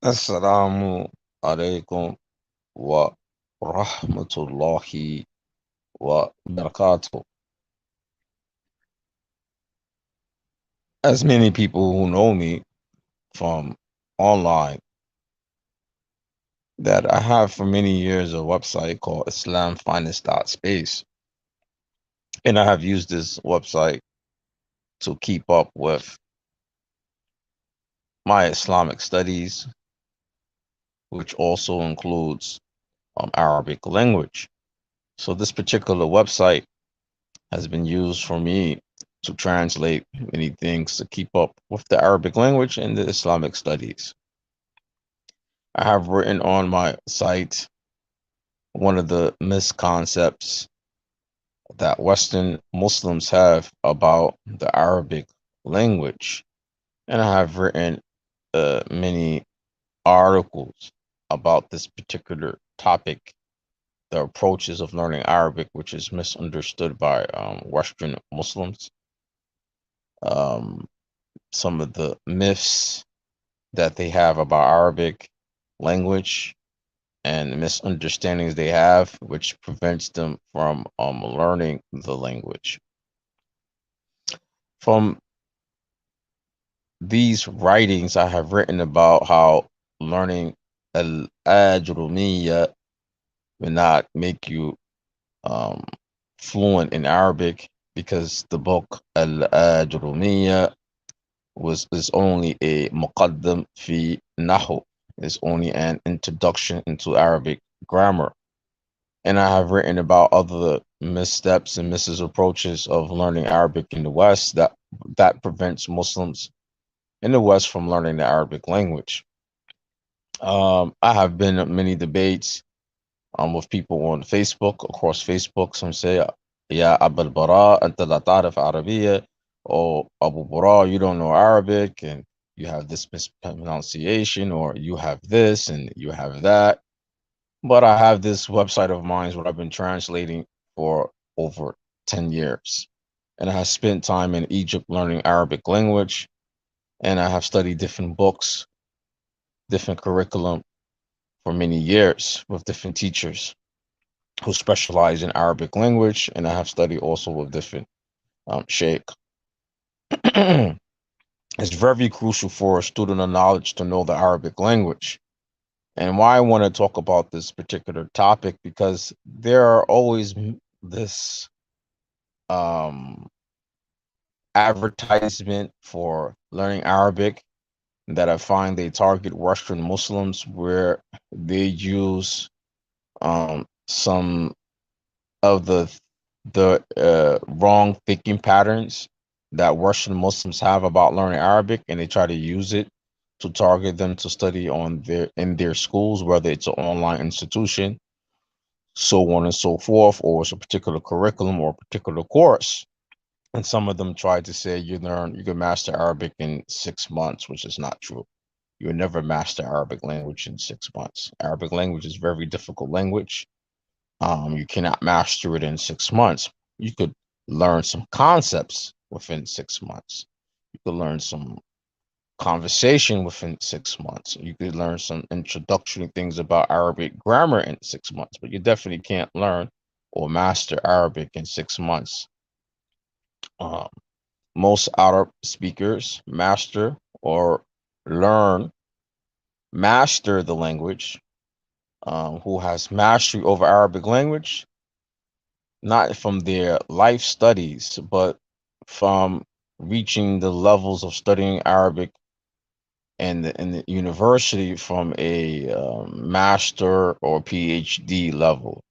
Assalamu alaikum wa rahmatullahi wa barakatuh. As many people who know me from online, that I have for many years a website called islamfinest.space. And I have used this website to keep up with my Islamic studies, which also includes Arabic language. So this particular website has been used for me to translate many things to keep up with the Arabic language and the Islamic studies. I have written on my site one of the misconceptions that Western Muslims have about the Arabic language. And I have written many articles about this particular topic, the approaches of learning Arabic, which is misunderstood by Western Muslims. Um, some of the myths that they have about Arabic language and misunderstandings they have, which prevents them from learning the language. From these writings, I have written about how learning al-ajrumiyya will not make you um, fluent in Arabic because the book al-ajrumiyya is only a muqaddam fi nahu, is only an introduction into Arabic grammar. And I have written about other missteps and misapproaches of learning Arabic in the West that prevents Muslims in the West from learning the Arabic language. I have been in many debates with people on Facebook, across Facebook. Some say, "Ya Abul Bara, anta la ta'rif Arabiya," or "Abu Bara, you don't know Arabic, and you have this mispronunciation, or you have this and you have that." But I have this website of mine what I've been translating for over 10 years. And I have spent time in Egypt learning Arabic language, and I have studied different books, different curriculum for many years with different teachers who specialize in Arabic language, and I have studied also with different sheikh. It's very crucial for a student of knowledge to know the Arabic language. And why I want to talk about this particular topic, because there are always this um, advertisement for learning Arabic that I find they target Western Muslims where they use some of the wrong thinking patterns that Western Muslims have about learning Arabic, and they try to use it to target them to study on their schools, whether it's an online institution, so on and so forth, or it's a particular curriculum or a particular course. And some of them try to say you can master Arabic in 6 months, which is not true. You will never master Arabic language in 6 months. Arabic language is very difficult language. You cannot master it in 6 months. You could learn some concepts within 6 months. You could learn some conversation within 6 months. You could learn some introductory things about Arabic grammar in 6 months, but you definitely can't learn or master Arabic in 6 months. Um, most Arab speakers learn, master the language, who has mastery over Arabic language, not from their life studies, but from reaching the levels of studying Arabic in the university from a master or PhD level.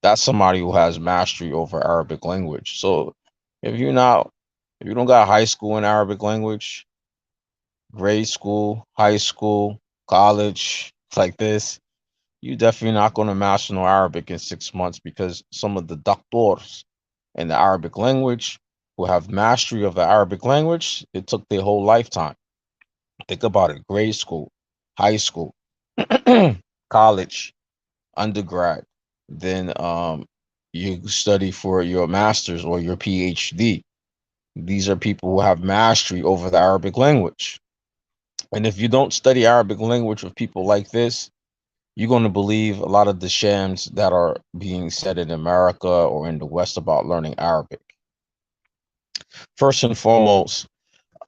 That's somebody who has mastery over Arabic language. So if you're not, if you don't got high school in Arabic language, grade school, high school, college, like this, you definitely not going to master no Arabic in 6 months, because some of the doctors in the Arabic language who have mastery of the Arabic language, it took their whole lifetime. Think about it: grade school, high school, college, undergrad, then you study for your master's or your PhD. These are people who have mastery over the Arabic language. And if you don't study Arabic language with people like this, you're going to believe a lot of the shams that are being said in America or in the West about learning Arabic. First and foremost,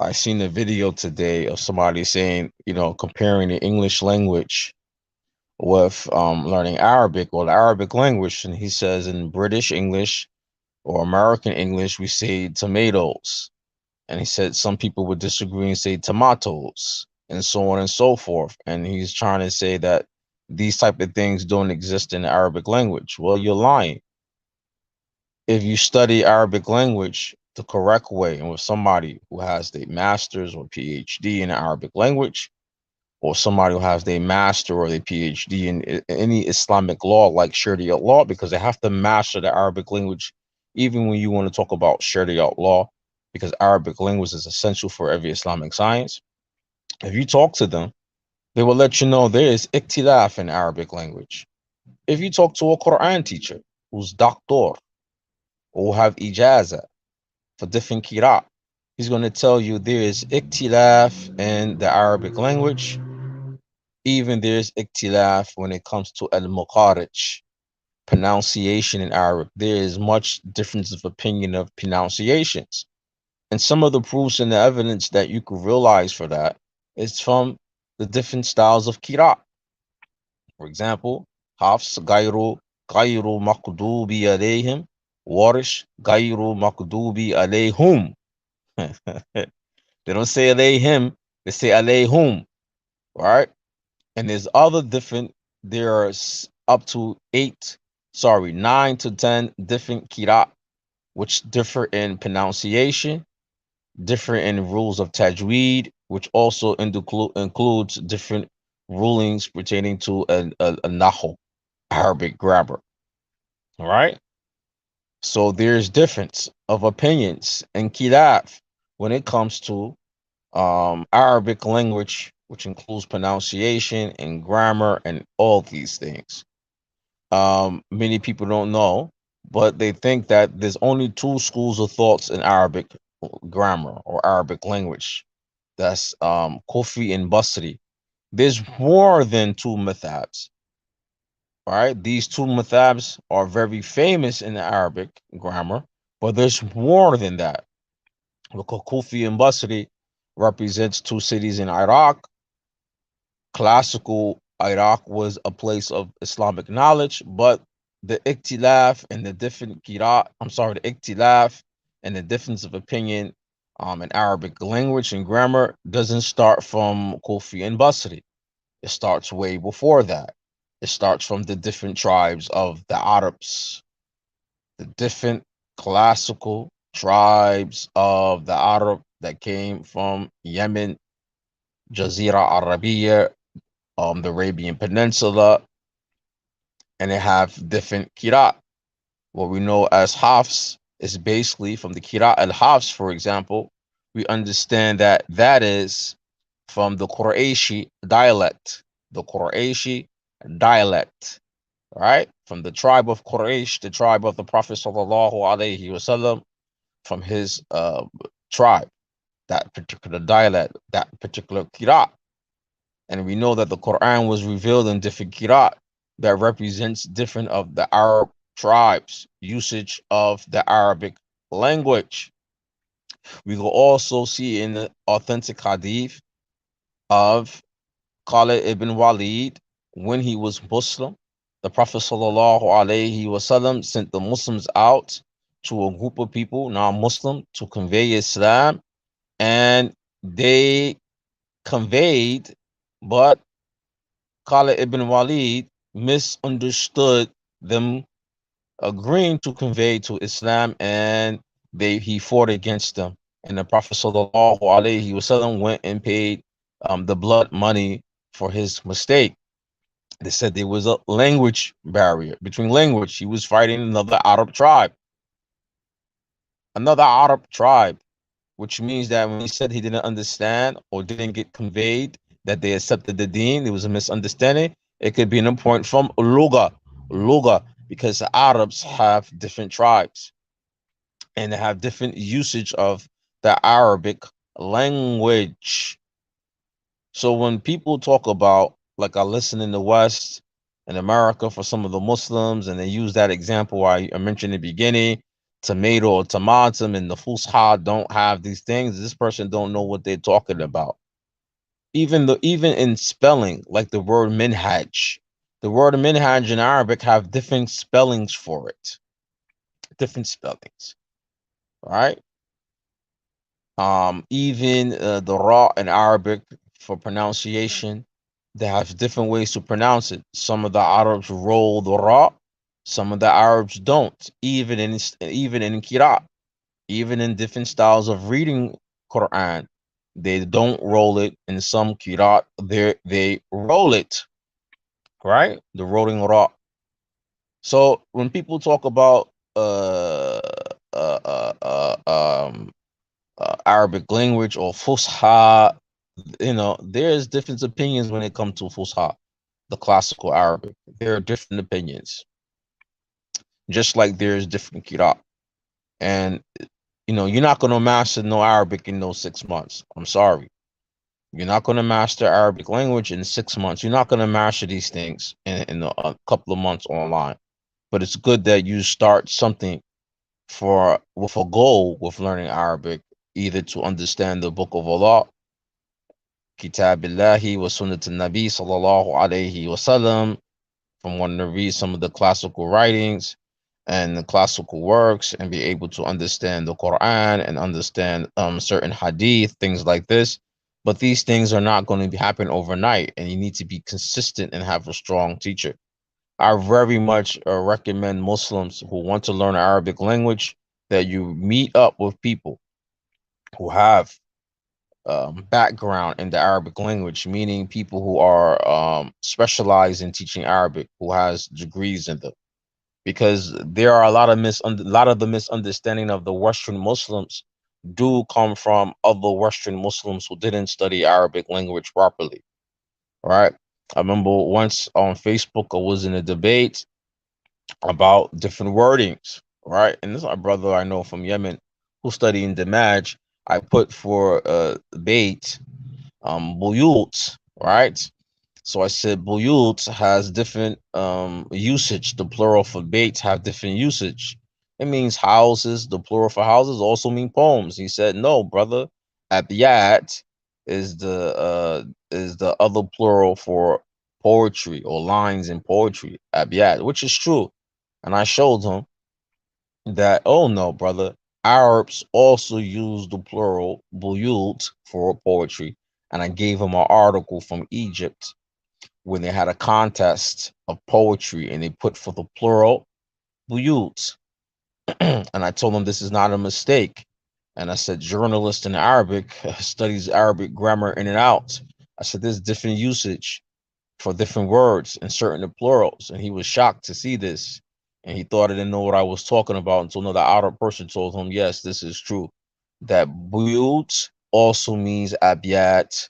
I seen a video today of somebody saying, comparing the English language with learning Arabic or the Arabic language. And he says in British English or American English, we say tomatoes. And he said some people would disagree and say tomatoes and so on and so forth. And he's trying to say that these type of things don't exist in the Arabic language. Well, you're lying. If you study Arabic language the correct way and with somebody who has their master's or PhD in Arabic language, or somebody who has their master or their PhD in any Islamic law like Sharia law, because they have to master the Arabic language, even when you want to talk about Sharia law, because Arabic language is essential for every Islamic science. If you talk to them, they will let you know there is ikhtilaf in Arabic language. If you talk to a Quran teacher who's doctor or have ijaza for different qira, he's going to tell you there is ikhtilaf in the Arabic language. Even there's ikhtilaf when it comes to al-muqarij, pronunciation in Arabic. There is much difference of opinion of pronunciations. And some of the proofs and the evidence that you could realize for that is from the different styles of qira. For example, Hafs, Gayru Makdubi alayhim, Warish, Gayru Makdubi alayhum. They don't say alayhim, they say alayhum, right? And there's other different, there's up to 9 to 10 different qira, which differ in pronunciation, differ in rules of tajweed, which also includes different rulings pertaining to a nahu, Arabic grammar. All right. So there's difference of opinions and khilaf when it comes to Arabic language, which includes pronunciation and grammar and all these things. Many people don't know, but they think that there's only two schools of thoughts in Arabic grammar or Arabic language. That's Kufi and Basri. There's more than two madhabs. Right? These two madhabs are very famous in the Arabic grammar, but there's more than that. Because Kufi and Basri represents two cities in Iraq. Classical Iraq was a place of Islamic knowledge, but the ikhtilaf and the different qira, the ikhtilaf and the difference of opinion in Arabic language and grammar doesn't start from Kufi and Basri. It starts way before that. It starts from the different tribes of the Arabs, the different classical tribes of the Arab that came from Yemen, Jazira Arabiya, the Arabian Peninsula, and they have different kirat. What we know as Hafs is basically from the kirat al-Hafs, for example, we understand that that is from the Qurayshi dialect, right? From the tribe of Quraysh, the tribe of the Prophet sallallahu alaihi wasallam, from his tribe, that particular dialect, that particular kirat. And we know that the Quran was revealed in different kirat that represents different of the Arab tribes, usage of the Arabic language. We will also see in the authentic hadith of Khalid ibn Walid when he was Muslim. The Prophet sallallahu alaihi wasallam sent the Muslims out to a group of people, non-Muslim, to convey Islam, and they conveyed, but Khalid ibn Walid misunderstood them agreeing to convey to Islam, and he fought against them. And the Prophet sallallahu alaihi wasallam went and paid the blood money for his mistake. They said there was a language barrier between language. He was fighting another Arab tribe, which means that when he said he didn't understand or didn't get conveyed that they accepted the deen, there was a misunderstanding. It could be an point from luga, because the Arabs have different tribes and they have different usage of the Arabic language. So when people talk about, like I listen in the West in America for some of the Muslims, and they use that example I mentioned in the beginning, tomato or tomatum, and the Fusha don't have these things. This person don't know what they're talking about. Even in spelling, like the word minhaj, the word minhaj in Arabic have different spellings for it, different spellings, right? Even the ra in Arabic for pronunciation, they have different ways to pronounce it. Some of the Arabs roll the ra, some of the Arabs don't. Even in Qira, even in different styles of reading Quran, they don't roll it. In some Qira, they roll it, right? The rolling ra. So when people talk about uh, uh, uh, um, Arabic language or Fusha, there's different opinions when it comes to Fusha, the classical Arabic. There are different opinions, just like there's different Qira. And, you're not going to master no Arabic in those 6 months. I'm sorry. You're not going to master Arabic language in 6 months. You're not going to master these things in a couple of months online. But it's good that you start something for with a goal with learning Arabic, either to understand the Book of Allah, Kitabillahi wa Sunnat Nabi sallallahu alayhi wasallam, from wanting to read some of the classical writings and the classical works and be able to understand the Quran and understand certain hadith, things like this. But these things are not going to be happen overnight, and you need to be consistent and have a strong teacher. I very much recommend Muslims who want to learn Arabic language that you meet up with people who have background in the Arabic language, meaning people who are specialized in teaching Arabic, who has degrees in them. Because there are a lot of the misunderstanding of the Western Muslims do come from other Western Muslims who didn't study Arabic language properly. Right? I remember once on Facebook I was in a debate about different wordings, right? And this is a brother I know from Yemen who studied in Damaj. I put for bait buyut, right? So I said buyut has different usage. The plural for bait have different usage. It means houses. The plural for houses also mean poems. He said, no, brother. Abiyat is the other plural for poetry or lines in poetry. Abiyat, which is true. And I showed him that, oh no, brother, Arabs also use the plural buyut for poetry. And I gave him an article from Egypt when they had a contest of poetry and they put for the plural buyut. And I told him this is not a mistake. And I said, journalist in Arabic studies Arabic grammar in and out. I said, there's different usage for different words and certain plurals. And he was shocked to see this. And he thought I didn't know what I was talking about until another outer person told him, yes, this is true. That buyut also means abiyat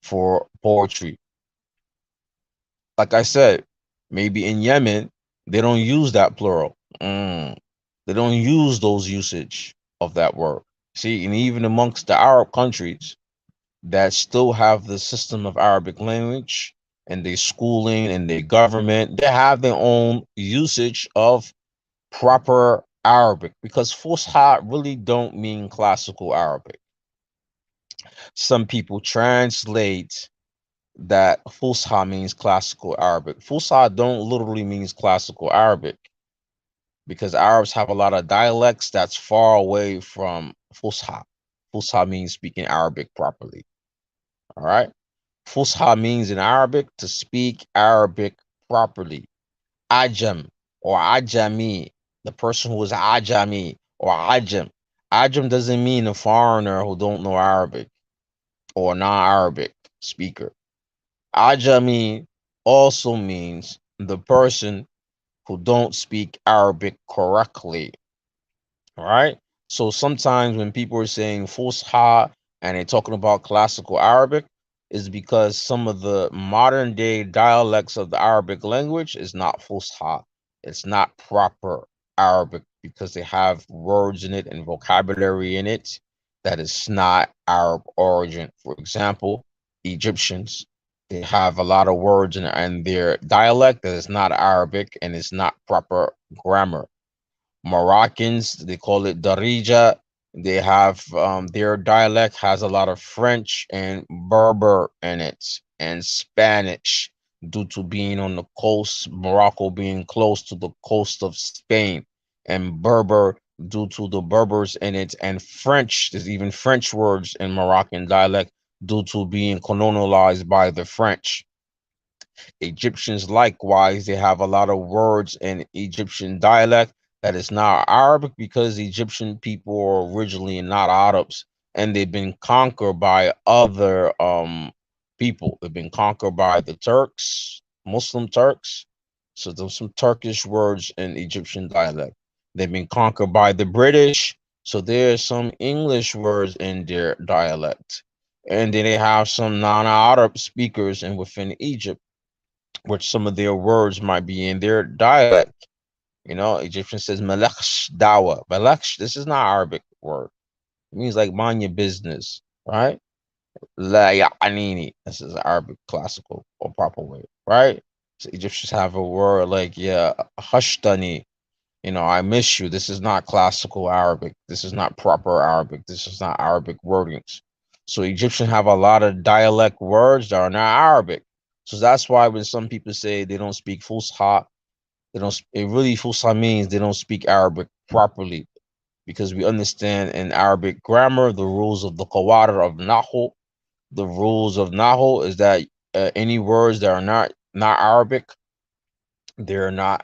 for poetry. Like I said, maybe in Yemen, they don't use that plural. They don't use those usage of that word. See, and even amongst the Arab countries, that still have the system of Arabic language and their schooling and their government, they have their own usage of proper Arabic because Fusha really don't mean classical Arabic. Some people translate that Fusha means classical Arabic. Fusha don't literally means classical Arabic because Arabs have a lot of dialects that's far away from Fusha. Fusha means speaking Arabic properly. All right. Fusha means in Arabic to speak Arabic properly. Ajam or Ajami, the person who is Ajami or Ajam. Ajam doesn't mean a foreigner who don't know Arabic or non-Arabic speaker. Ajami also means the person who don't speak Arabic correctly. All right. So sometimes when people are saying Fusha and they're talking about classical Arabic, is because some of the modern day dialects of the Arabic language is not Fusha. It's not proper Arabic because they have words in it and vocabulary in it that is not Arab origin. For example, Egyptians. They have a lot of words in their dialect that is not Arabic and is not proper grammar. Moroccans, they call it Darija. They have their dialect has a lot of French and Berber in it and Spanish due to being on the coast, Morocco being close to the coast of Spain, and Berber due to the Berbers in it, and French, there's even French words in Moroccan dialect due to being colonialized by the French. Egyptians likewise, they have a lot of words in Egyptian dialect that is not Arabic because Egyptian people are originally not Arabs and they've been conquered by other people. They've been conquered by the Turks, Muslim Turks. So there's some Turkish words in Egyptian dialect. They've been conquered by the British. So there's some English words in their dialect. And then they have some non-Arab speakers and within Egypt which some of their words might be in their dialect. You know, Egyptian says malaksh dawa. Malaksh, this is not Arabic word. It means like mind your business, right? La ya'anini. This is Arabic classical or proper way, right? So Egyptians have a word like yeah, hashtani. You know, I miss you. This is not classical Arabic. This is not proper Arabic. This is not Arabic wordings. So Egyptians have a lot of dialect words that are not Arabic. So that's why when some people say they don't speak Fusha, they don't. It really Fusha means they don't speak Arabic properly because we understand in Arabic grammar the rules of the Qawadir of Nahu. The rules of Nahu is that any words that are not Arabic they're not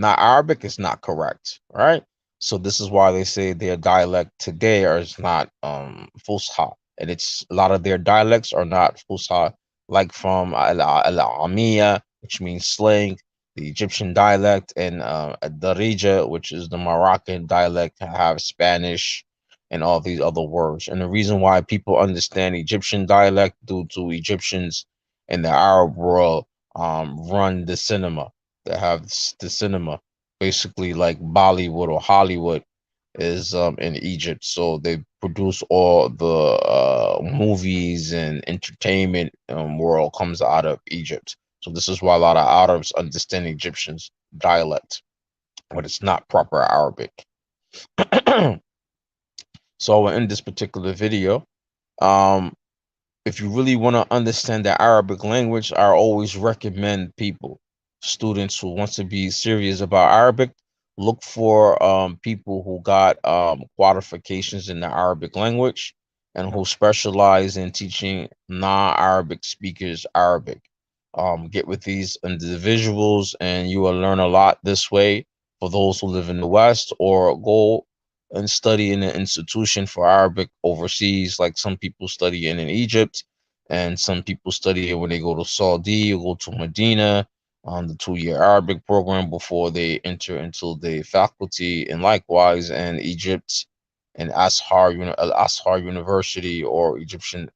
Arabic is not correct, right? So this is why they say their dialect today is not Fusha, and it's a lot of their dialects are not Fusha, like from Al-Amiya, which means slang, the Egyptian dialect, and Darija, which is the Moroccan dialect, have Spanish and all these other words. And the reason why people understand Egyptian dialect due to Egyptians in the Arab world run the cinema that have the cinema, basically like Bollywood or Hollywood is in Egypt. So they produce all the movies and entertainment world comes out of Egypt. So this is why a lot of Arabs understand Egyptians dialect, but it's not proper Arabic. So in this particular video, um, if you really want to understand the Arabic language, I always recommend people, students who wants to be serious about Arabic, look for people who got qualifications in the Arabic language and who specialize in teaching non-Arabic speakers Arabic. Get with these individuals and you will learn a lot this way for those who live in the West or go and study in an institution for Arabic overseas, like some people study in Egypt, and some people study it when they go to Saudi or go to Medina on the 2-year Arabic program before they enter into the faculty, and likewise in Egypt and Ashar University or Egyptian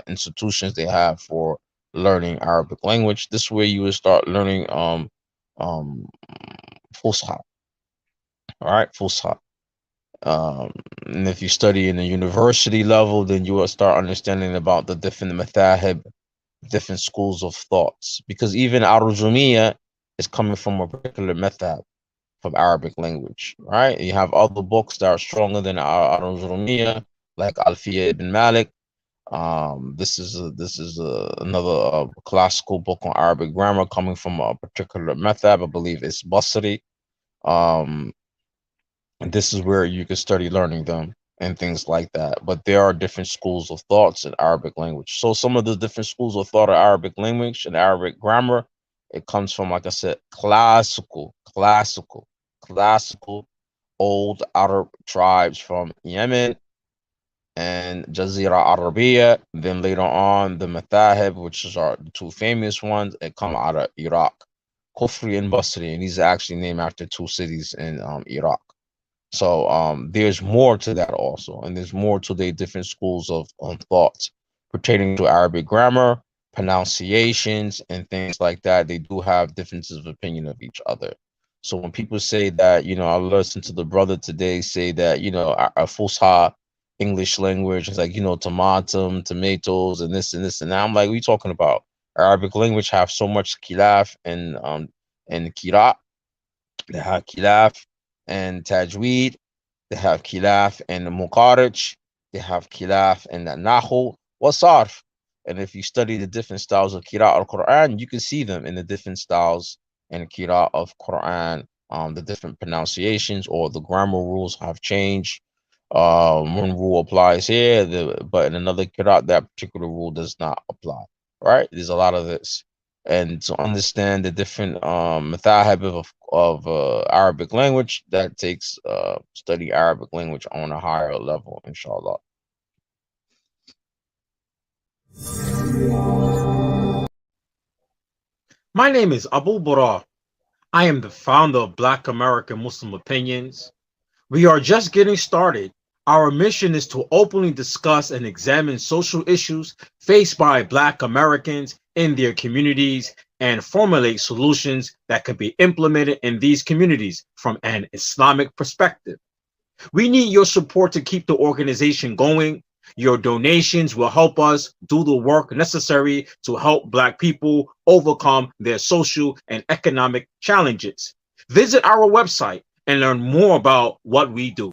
institutions they have for learning Arabic language. This way you will start learning um Fusha, all right, Fusha. And if you study in the university level, then you will start understanding about the different madhahib, different schools of thoughts. Because even Arujumiyya is coming from a particular madhab from Arabic language, right? You have other books that are stronger than Arujumiyya, like Alfiya ibn Malik. This is another classical book on Arabic grammar coming from a particular madhab. I believe it's Basri. Um, and this is where you can study learning them and things like that. But there are different schools of thoughts in Arabic language. So some of the different schools of thought in Arabic language and Arabic grammar, it comes from, like I said, classical old Arab tribes from Yemen and Jazira Arabiya. Then later on, the Mathahib, which is our the two famous ones, it come out of Iraq, Kufri and Basri, and these are actually named after two cities in Iraq. So there's more to that also, and there's more to the different schools of thoughts pertaining to Arabic grammar, pronunciations, and things like that. They do have differences of opinion of each other. So when people say that, I listened to the brother today say that, a Fusha English language. It's like, tomatum, tomatoes, and this and this and that. I'm like, we talking about? Arabic language have so much khilaf and qira. They have khilaf and tajweed. They have khilaf and muqarij. They have khilaf and nahu wa sarf. And if you study the different styles of qira al-Quran, you can see them in the different styles and qira of Quran. The different pronunciations or the grammar rules have changed. One rule applies here, but in another qira, that particular rule does not apply. Right? There's a lot of this, and to understand the different madhahib of Arabic language, that takes study Arabic language on a higher level, inshallah. My name is Abu Bara. I am the founder of Black American Muslim Opinions. We are just getting started. Our mission is to openly discuss and examine social issues faced by Black Americans in their communities and formulate solutions that can be implemented in these communities from an Islamic perspective. We need your support to keep the organization going. Your donations will help us do the work necessary to help Black people overcome their social and economic challenges. Visit our website and learn more about what we do.